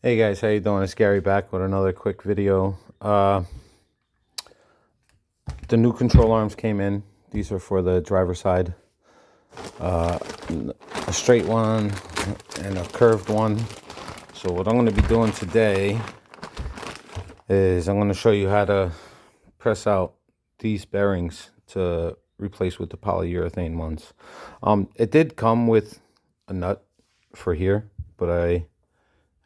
Hey guys, how you doing? It's Gary back with another quick video. The new control arms came in. These are for the driver's side. A straight one and a curved one. So what I'm going to be doing today is I'm going to show you how to press out these bearings to replace with the polyurethane ones. It did come with a nut for here, but I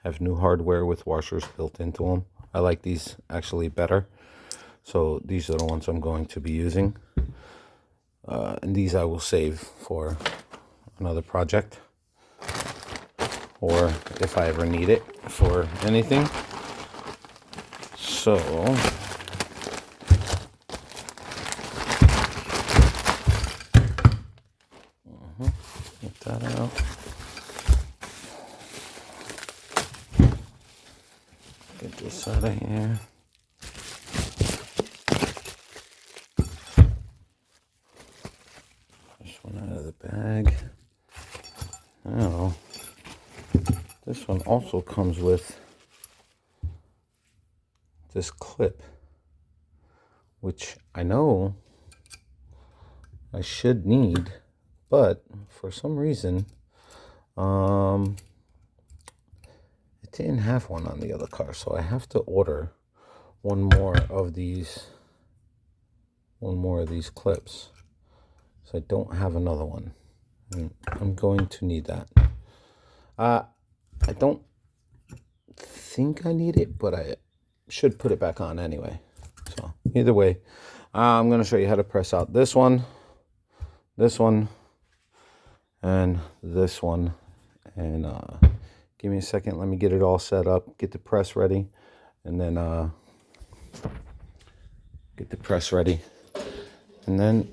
have new hardware with washers built into them. I like these actually better. So these are the ones I'm going to be using. And these I will save for another project, or if I ever need it for anything. So get that out. Get this out of here. This one out of the bag. Now, this one also comes with this clip, which I know I should need, but for some reason, it didn't have one on the other car, so I have to order one more of these clips. So I don't have another one, and I'm going to need that. I don't think I need it, but I should put it back on anyway. So either way, I'm going to show you how to press out this one, and this one. And give me a second. Let me get it all set up, get the press ready, and then get the press ready. And then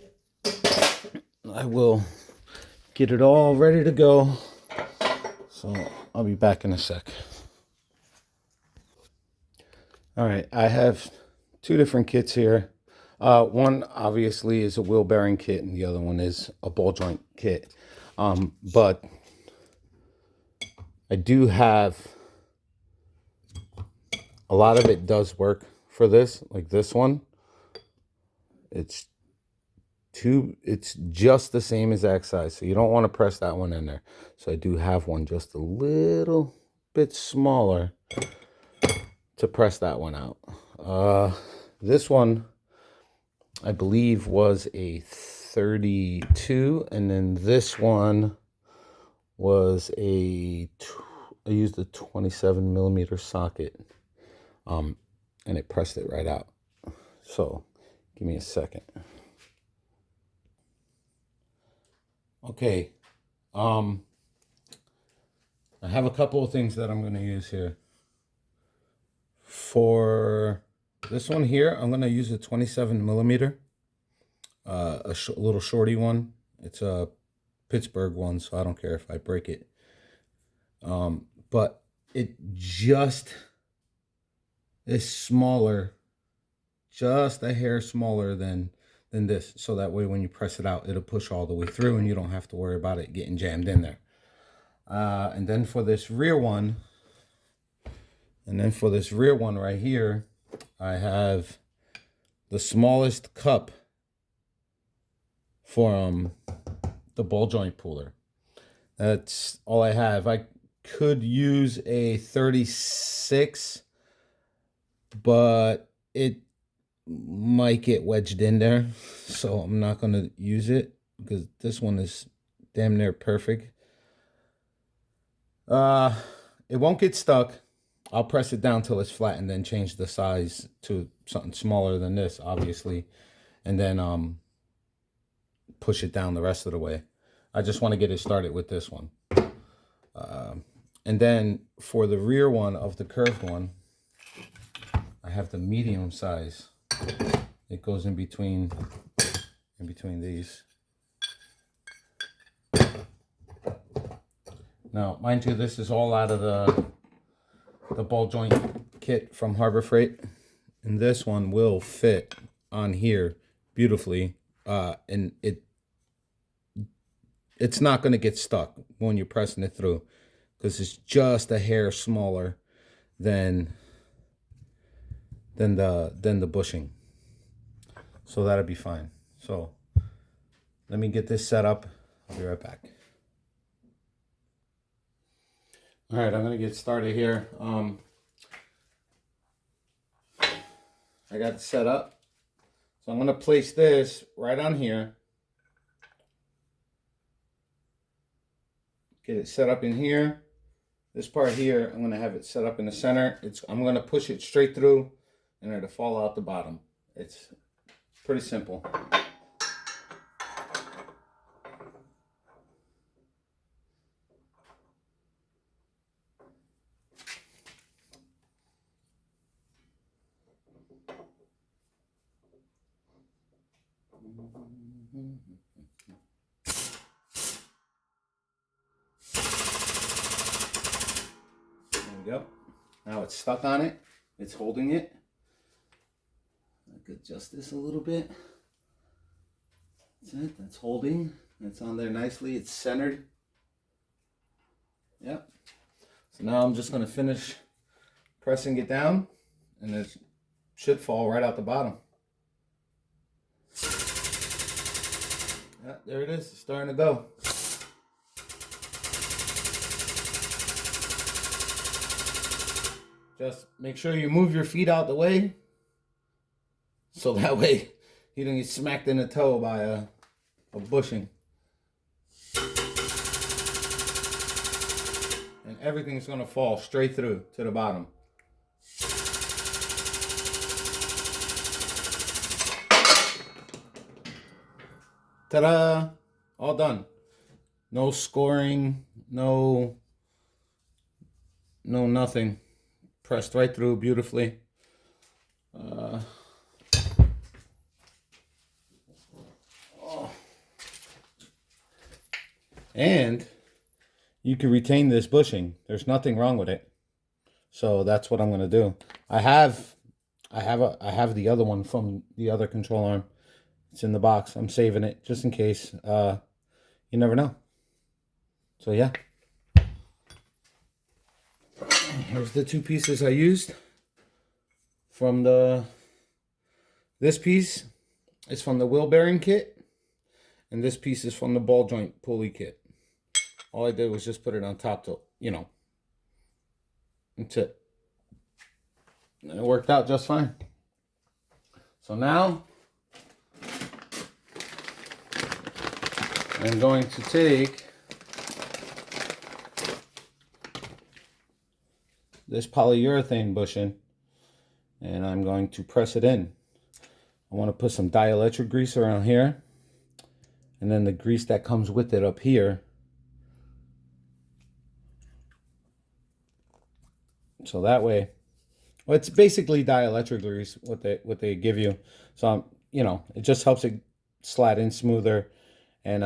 I will get it all ready to go. So I'll be back in a sec. All right, I have two different kits here. One obviously is a wheel bearing kit, and the other one is a ball joint kit. But I do have a lot of it does work for this, like this one. It's just the same exact size, so you don't want to press that one in there. So I do have one just a little bit smaller to press that one out. This one I believe was a 32, and then this one was I used a 27 millimeter socket, and it pressed it right out. So give me a second. Okay, I have a couple of things that I'm going to use here. For this one here, I'm going to use a 27 millimeter, a little shorty one. It's a Pittsburgh one, so I don't care if I break it. But it just is smaller, just a hair smaller than this, so that way when you press it out, it'll push all the way through and you don't have to worry about it getting jammed in there. And then for this rear one, right here, I have the smallest cup from the ball joint puller. That's all I have. I could use a 36, but it might get wedged in there, so I'm not going to use it because this one is damn near perfect. It won't get stuck. I'll press it down till it's flat and then change the size to something smaller than this, obviously, and then push it down the rest of the way. I just want to get it started with this one. And then for the rear one of the curved one, I have the medium size. It goes in between these. Now, mind you, this is all out of the ball joint kit from Harbor Freight, and this one will fit on here beautifully, and it's not going to get stuck when you're pressing it through, because it's just a hair smaller. than the bushing. So that'll be fine. So let me get this set up. I'll be right back. All right, I'm gonna get started here. I got it set up. So I'm gonna place this right on here. Get it set up in here. This part here, I'm gonna have it set up in the center. I'm gonna push it straight through and it'll fall out the bottom. It's pretty simple. There we go. Now it's stuck on it. It's holding it. I could adjust this a little bit. That's it. That's holding. It's on there nicely. It's centered. Yep. So now I'm just going to finish pressing it down, and it should fall right out the bottom. Yeah, there it is. It's starting to go. Just make sure you move your feet out the way, so that way you don't get smacked in the toe by a bushing. And everything's going to fall straight through to the bottom. Ta-da! All done. No scoring, no nothing. Pressed right through beautifully. And you can retain this bushing. There's nothing wrong with it. So that's what I'm going to do. I have the other one from the other control arm. It's in the box. I'm saving it just in case. You never know. So yeah. Here's the two pieces I used. From this piece is from the wheel bearing kit. And this piece is from the ball joint pulley kit. All I did was just put it on top to, that's it. And it worked out just fine. So now I'm going to take this polyurethane bushing and I'm going to press it in. I want to put some dielectric grease around here, and then the grease that comes with it up here. So that way, well, it's basically dielectric grease what they give you. So it just helps it slide in smoother and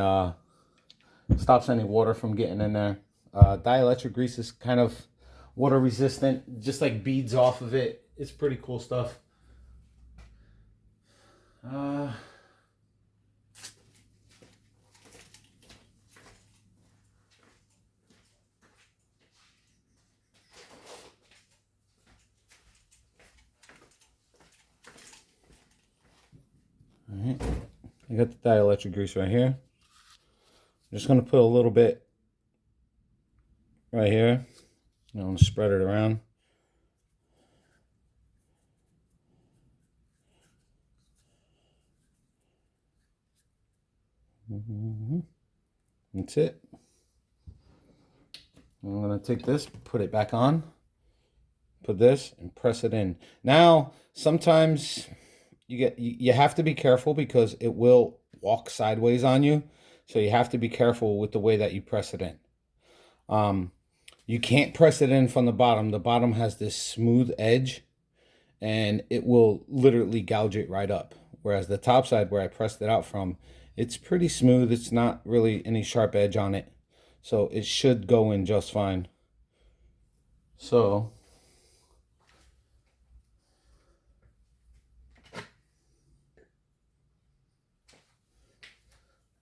stops any water from getting in there. Dielectric grease is kind of water resistant, just like beads off of it. It's pretty cool stuff. All right, I got the dielectric grease right here. I'm just going to put a little bit right here. I'm going to spread it around. That's it. I'm going to take this, put it back on, put this, and press it in. Now, sometimes you have to be careful because it will walk sideways on you. So you have to be careful with the way that you press it in. You can't press it in from the bottom. The bottom has this smooth edge, and it will literally gouge it right up. Whereas the top side, where I pressed it out from, it's pretty smooth. It's not really any sharp edge on it. So it should go in just fine. So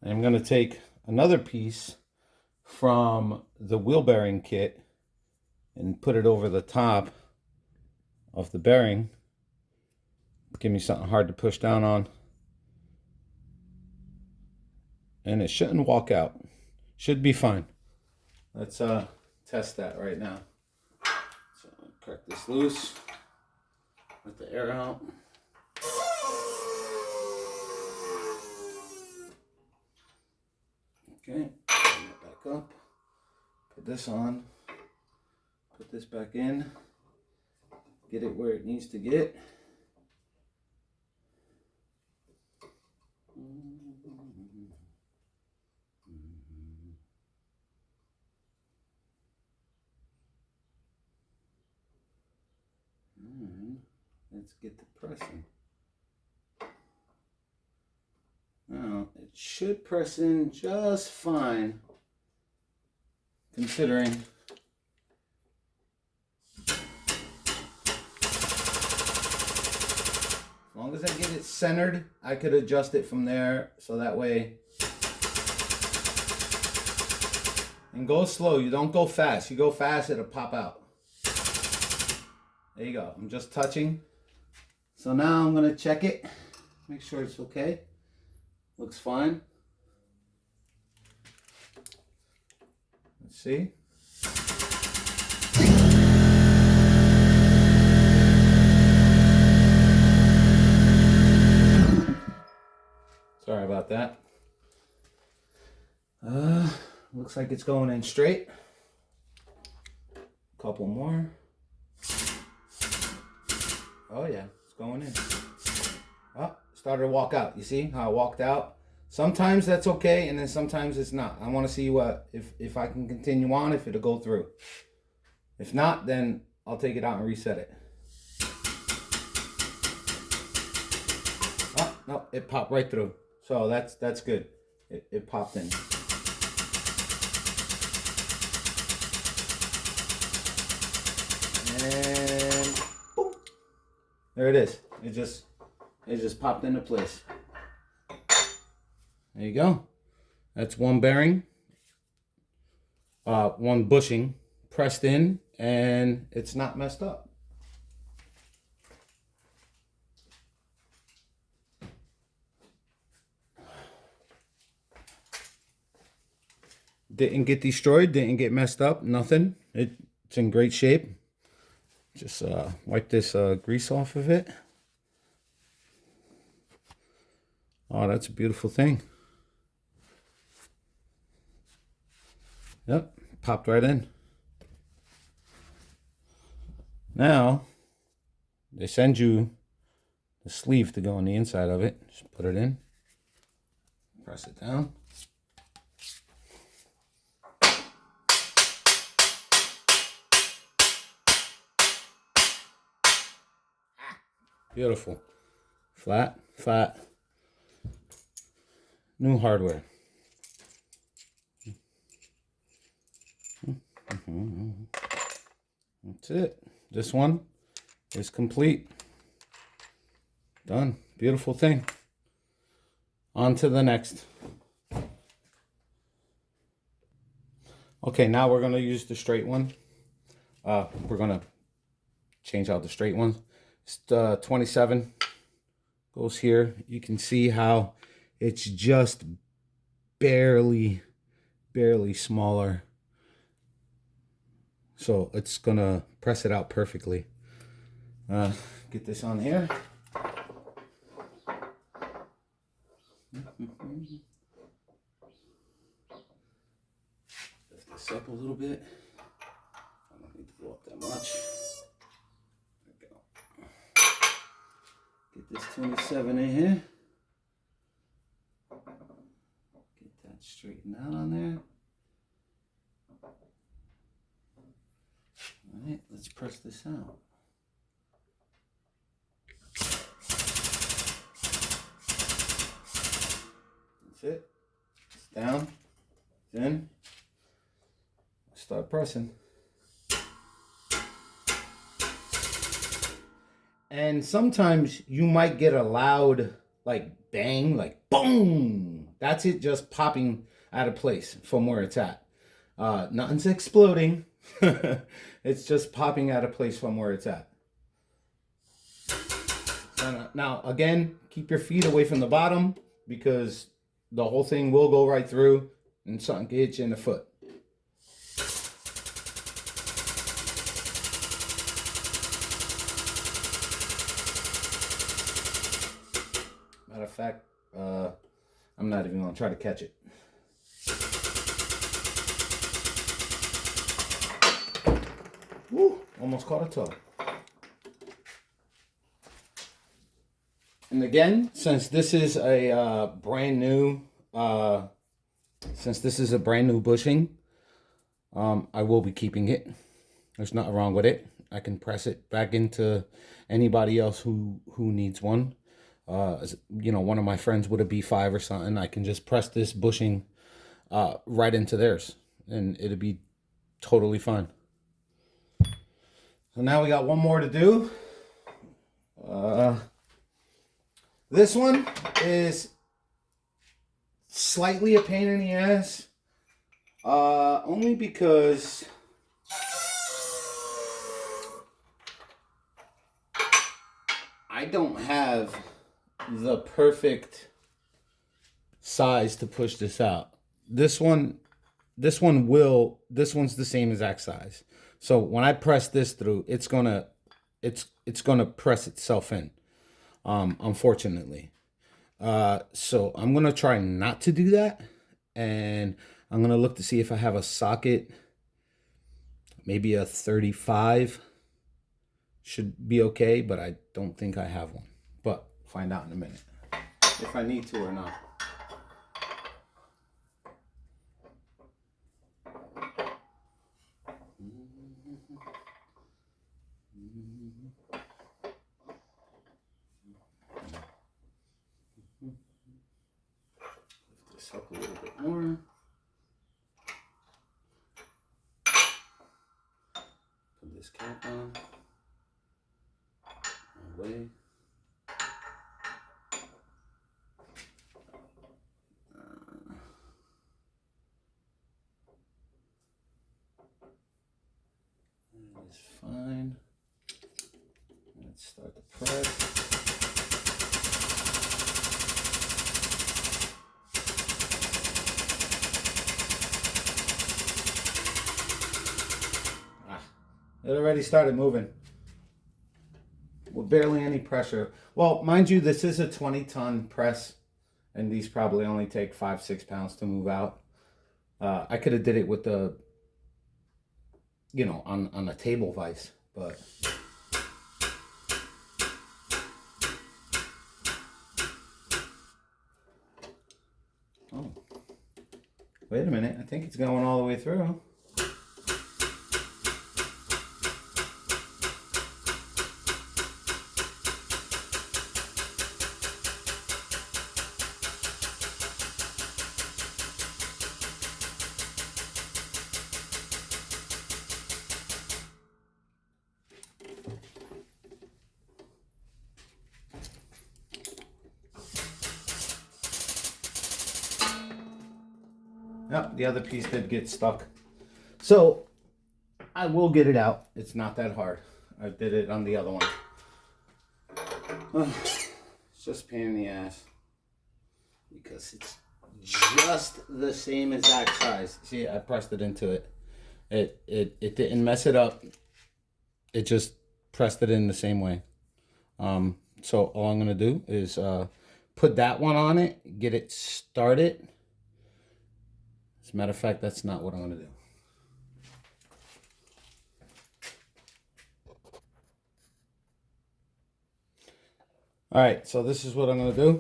I'm going to take another piece from the wheel bearing kit and put it over the top of the bearing. Give me something hard to push down on. And it shouldn't walk out. Should be fine. Let's test that right now. So crack this loose. Let the air out. Okay, bring it back up. Put this on. Put this back in. Get it where it needs to get. Let's get the pressing. Now, it should press in just fine, considering as long as I get it centered, I could adjust it from there, so that way. And go slow, you don't go fast. You go fast, it'll pop out. There you go, I'm just touching. So now I'm gonna check it, make sure it's okay. Looks fine. Let's see. Sorry about that. Looks like it's going in straight. Couple more. Oh yeah, it's going in. Oh, started to walk out. You see how I walked out? Sometimes that's okay, and then sometimes it's not. I want to see what if I can continue on, if it'll go through. If not, then I'll take it out and reset it. Oh, no, it popped right through. So that's good. It popped in. And boom. There it is. It just popped into place. There you go. That's one bearing, one bushing pressed in, and it's not messed up. Didn't get destroyed, didn't get messed up, nothing. It's in great shape. Just wipe this grease off of it. Oh, that's a beautiful thing. Yep, popped right in. Now, they send you the sleeve to go on the inside of it. Just put it in. Press it down. Beautiful. Flat, flat. New hardware. That's it. This one is complete. Done. Beautiful thing. On to the next. Okay, now we're going to use the straight one. We're going to change out the straight ones. It's 27 goes here. You can see how it's just barely smaller. So it's gonna press it out perfectly. Get this on here. Lift this up a little bit. I don't need to go up that much. There we go. Get this 27 in here. Get that straightened out on there. All right, let's press this out. That's it. It's down. It's in. Start pressing. And sometimes you might get a loud, like, bang, like, boom. That's it just popping out of place from where it's at. Nothing's exploding. It's just popping out of place from where it's at. Now, again, keep your feet away from the bottom because the whole thing will go right through and something can hit you in the foot. Matter of fact, I'm not even going to try to catch it. Woo, almost caught a toe. And again, since this is a brand new bushing, I will be keeping it. There's nothing wrong with it. I can press it back into anybody else who needs one. You know, one of my friends with a B5 or something, I can just press this bushing right into theirs, and it'll be totally fine. So now we got one more to do. This one is slightly a pain in the ass, only because I don't have the perfect size to push this out. This one's the same exact size. So when I press this through, it's gonna press itself in. Unfortunately. So I'm gonna try not to do that, and I'm gonna look to see if I have a socket. Maybe a 35 should be okay, but I don't think I have one. But find out in a minute if I need to or not. Lift this up a little bit more. Put this cap on. Away. That is fine. Let's start the press. It already started moving with barely any pressure. Well, mind you, this is a 20-ton press, and these probably only take 5-6 pounds to move out. I could have did it with the, you know, on a table vise, but oh, wait a minute, I think it's going all the way through. Yep, the other piece did get stuck. So I will get it out. It's not that hard. I did it on the other one. It's just a pain in the ass because it's just the same exact size. See, I pressed it into it. It didn't mess it up. It just pressed it in the same way. So all I'm gonna do is put that one on it, get it started. As a matter of fact, that's not what I'm gonna do. All right, so this is what I'm gonna do.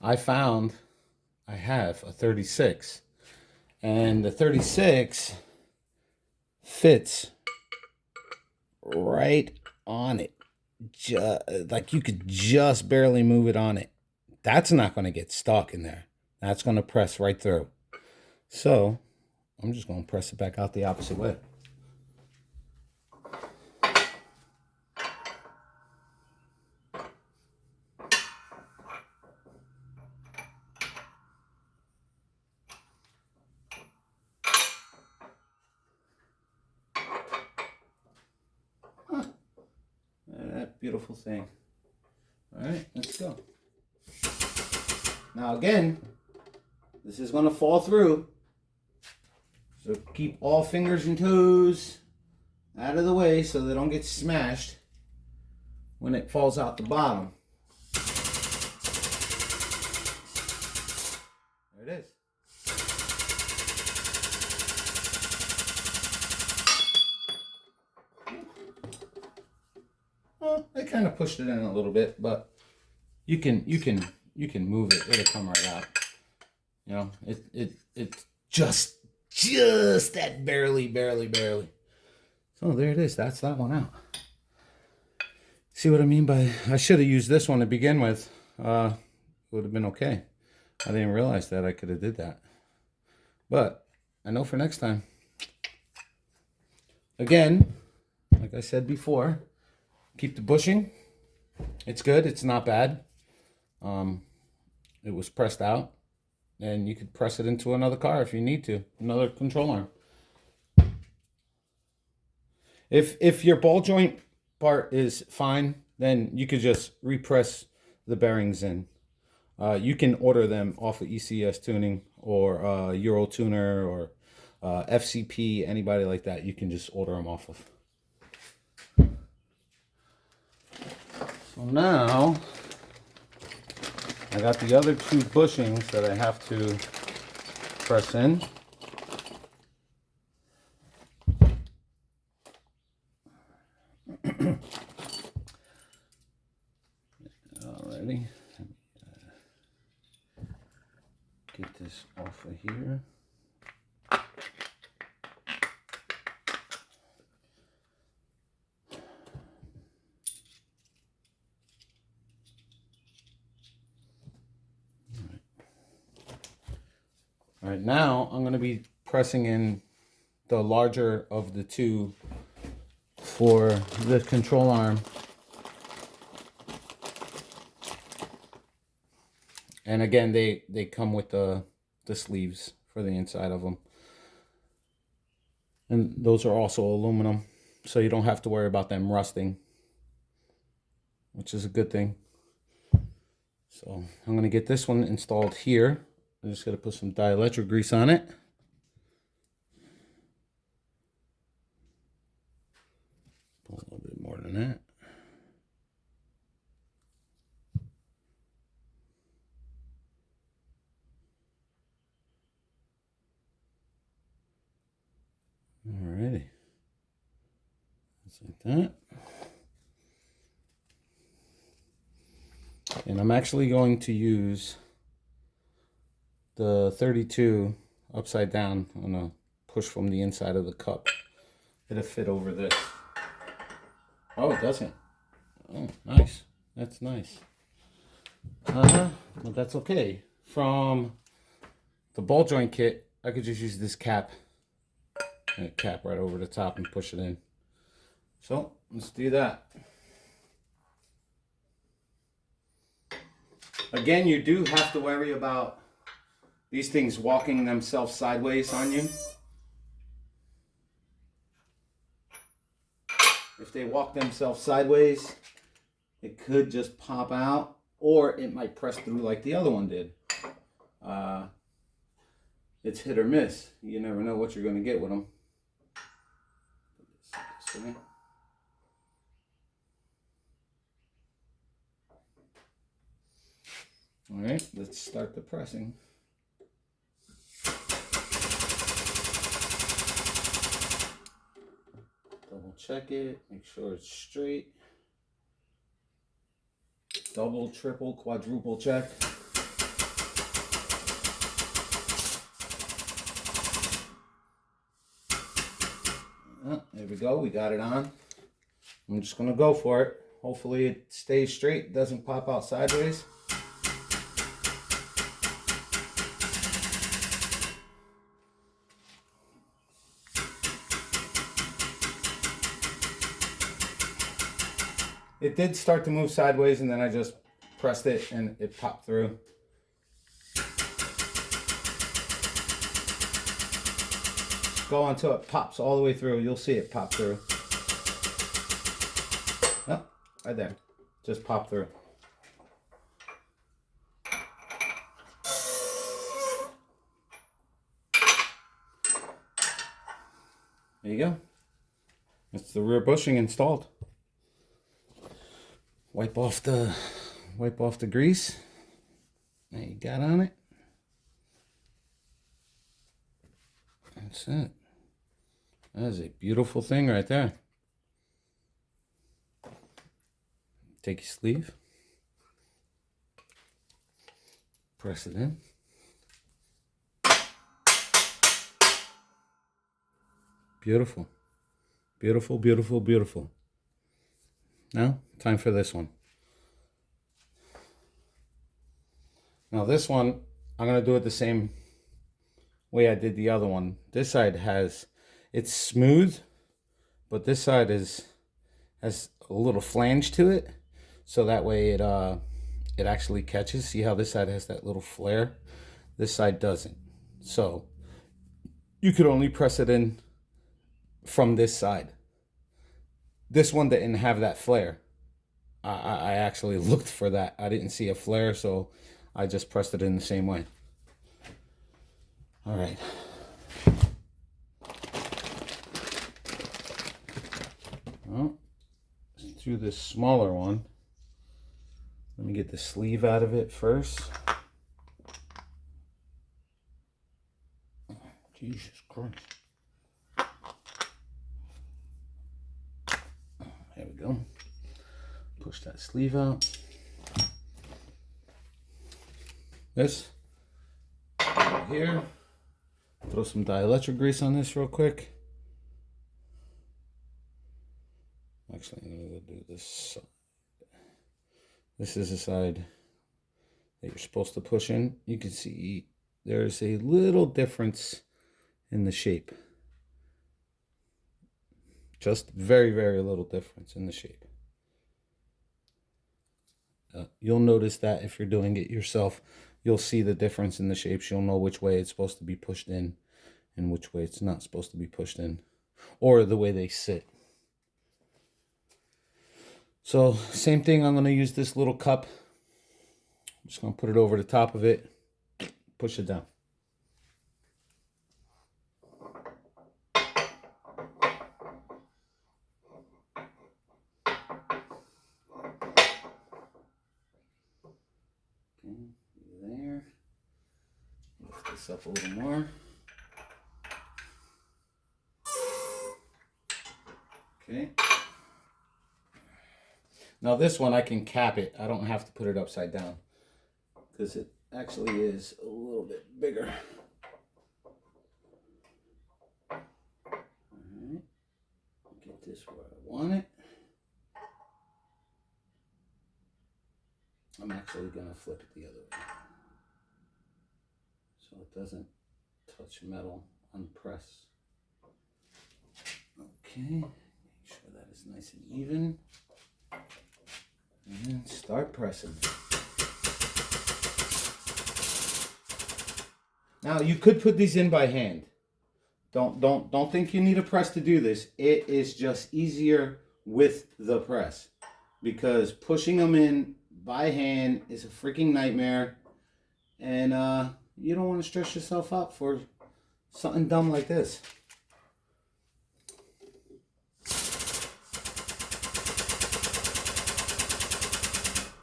I have a 36, and the 36 fits right on it. Like you could just barely move it on it. That's not gonna get stuck in there. That's gonna press right through. So I'm just gonna press it back out the opposite way. That beautiful thing. All right, let's go. Now again, this is going to fall through. So keep all fingers and toes out of the way so they don't get smashed when it falls out the bottom. There it is. Well, I kind of pushed it in a little bit, but you can move it. It'll come right out. You know, it's just that barely. So there it is. That's that one out. See what I mean by, I should have used this one to begin with. It would have been okay. I didn't realize that I could have did that. But I know for next time. Again, like I said before, keep the bushing. It's good. It's not bad. It was pressed out. And you could press it into another car if you need to. Another control arm. If your ball joint part is fine, then you could just repress the bearings in. You can order them off of ECS Tuning or Euro Tuner or FCP, anybody like that. You can just order them off of. So now I got the other two bushings that I have to press in. Alrighty. Get this off of here. All right, now I'm going to be pressing in the larger of the two for the control arm. And again, they come with the sleeves for the inside of them. And those are also aluminum, so you don't have to worry about them rusting, which is a good thing. So I'm going to get this one installed here. I'm just going to put some dielectric grease on it. Put a little bit more than that. Alrighty. Just like that. And I'm actually going to use the 32 upside down. I'm going to push from the inside of the cup. It'll fit over this. Oh, it doesn't. Oh, nice. That's nice. But that's okay. From the ball joint kit, I could just use this cap. And a cap right over the top and push it in. So, let's do that. Again, you do have to worry about these things walking themselves sideways on you. If they walk themselves sideways, it could just pop out, or it might press through like the other one did. It's hit or miss. You never know what you're going to get with them. Put this in. All right, let's start the pressing. Double check it, make sure it's straight. Double, triple, quadruple check. There we go, we got it on. I'm just gonna go for it. Hopefully it stays straight, doesn't pop out sideways. It did start to move sideways, and then I just pressed it and it popped through. Go until it pops all the way through. You'll see it pop through. Oh, right there. Just pop through. There you go. That's the rear bushing installed. Wipe off the grease that you got on it. That's it. That is a beautiful thing right there. Take your sleeve, press it in. Beautiful. Beautiful, beautiful, beautiful. Now, time for this one. Now this one, I'm going to do it the same way I did the other one. This side it's smooth, but this side has a little flange to it. So that way it actually catches. See how this side has that little flare? This side doesn't. So you could only press it in from this side. This one didn't have that flare. I actually looked for that. I didn't see a flare, so I just pressed it in the same way. All right. Well, let's do this smaller one. Let me get the sleeve out of it first. Jesus Christ. There we go. Push that sleeve out. This right here. Throw some dielectric grease on this real quick. Actually, I'm gonna go do this side. This is the side that you're supposed to push in. You can see there's a little difference in the shape. Just very, very little difference in the shape. You'll notice that if you're doing it yourself, you'll see the difference in the shapes. You'll know which way it's supposed to be pushed in and which way it's not supposed to be pushed in, or the way they sit. So same thing, I'm going to use this little cup. I'm just going to put it over the top of it, push it down. There. Lift this up a little more. Okay. Now this one I can cap it. I don't have to put it upside down because it actually is a little bit bigger. Alright. Get this where I want it. I'm actually going to flip it the other way so it doesn't touch metal on the press. Okay, make sure that is nice and even. And then start pressing. Now you could put these in by hand. Don't think you need a press to do this. It is just easier with the press because pushing them in by hand is a freaking nightmare, and you don't want to stress yourself out for something dumb like this.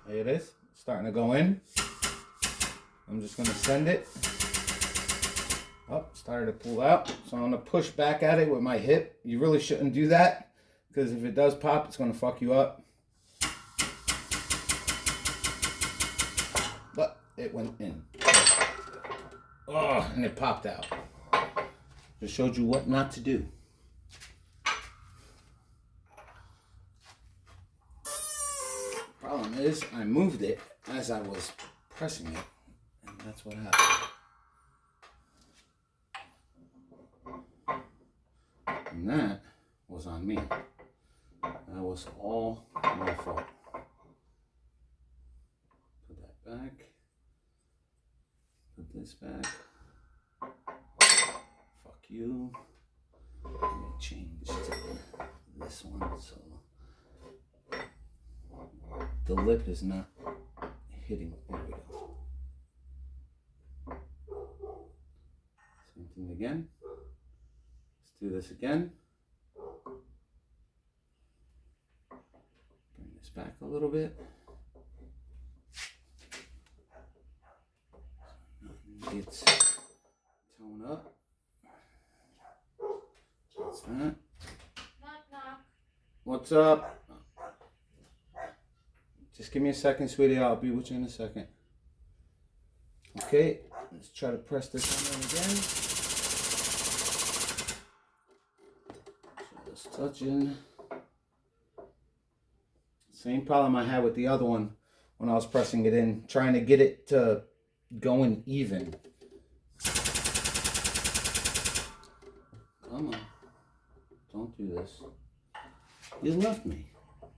There it is, it's starting to go in. I'm just going to send it up. Started to pull out, so I'm going to push back at it with my hip. You really shouldn't do that because if it does pop, it's going to fuck you up. But it went in. Oh, and it popped out. Just showed you what not to do. Problem is, I moved it as I was pressing it, and that's what happened. And that was on me. That was all my fault. Put that back. Put this back. Fuck you. Let me change to this one so the lip is not hitting. There we go. Same thing again. Let's do this again. back a little bit. It's tone up. That's that. Knock, knock. What's up? Just give me a second, sweetie. I'll be with you in a second. Okay, let's try to press this one in again. Just touching. Same problem I had with the other one when I was pressing it in, trying to get it to going even. Come on. Don't do this. You love me.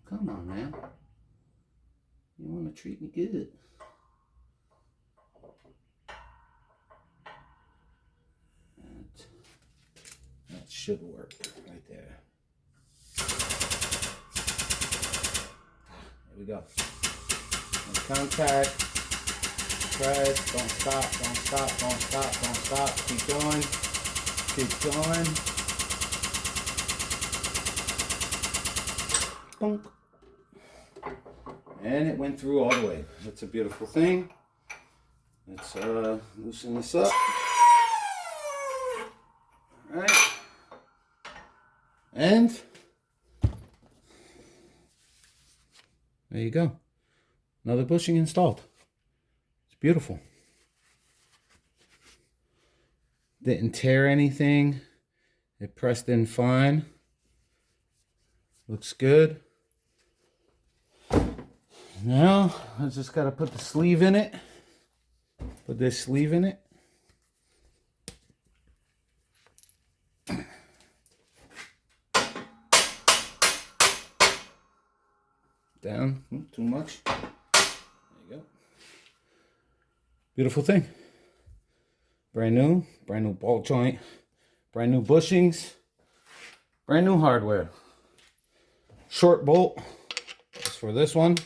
Come on, man. You want to treat me good. That should work right there. There we go. No contact. Press. Don't stop. Don't stop. Don't stop. Don't stop. Keep going. Keep going. Bonk. And it went through all the way. That's a beautiful thing. Let's loosen this up. All right. And there you go. Another bushing installed. It's beautiful. Didn't tear anything. It pressed in fine. Looks good. Now, I just got to put the sleeve in it. Put this sleeve in it. Down. Too much. There you go. Beautiful thing. Brand new ball joint, brand new bushings, brand new hardware. Short bolt is for this one.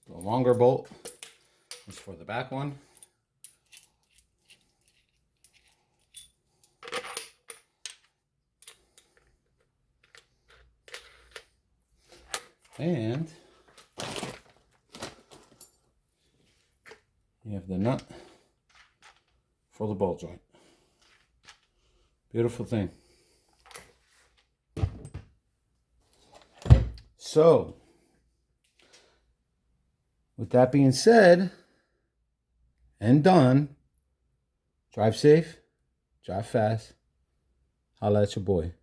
The longer bolt is for the back one. And you have the nut for the ball joint. Beautiful thing. So, with that being said and done, drive safe, drive fast, holla at your boy.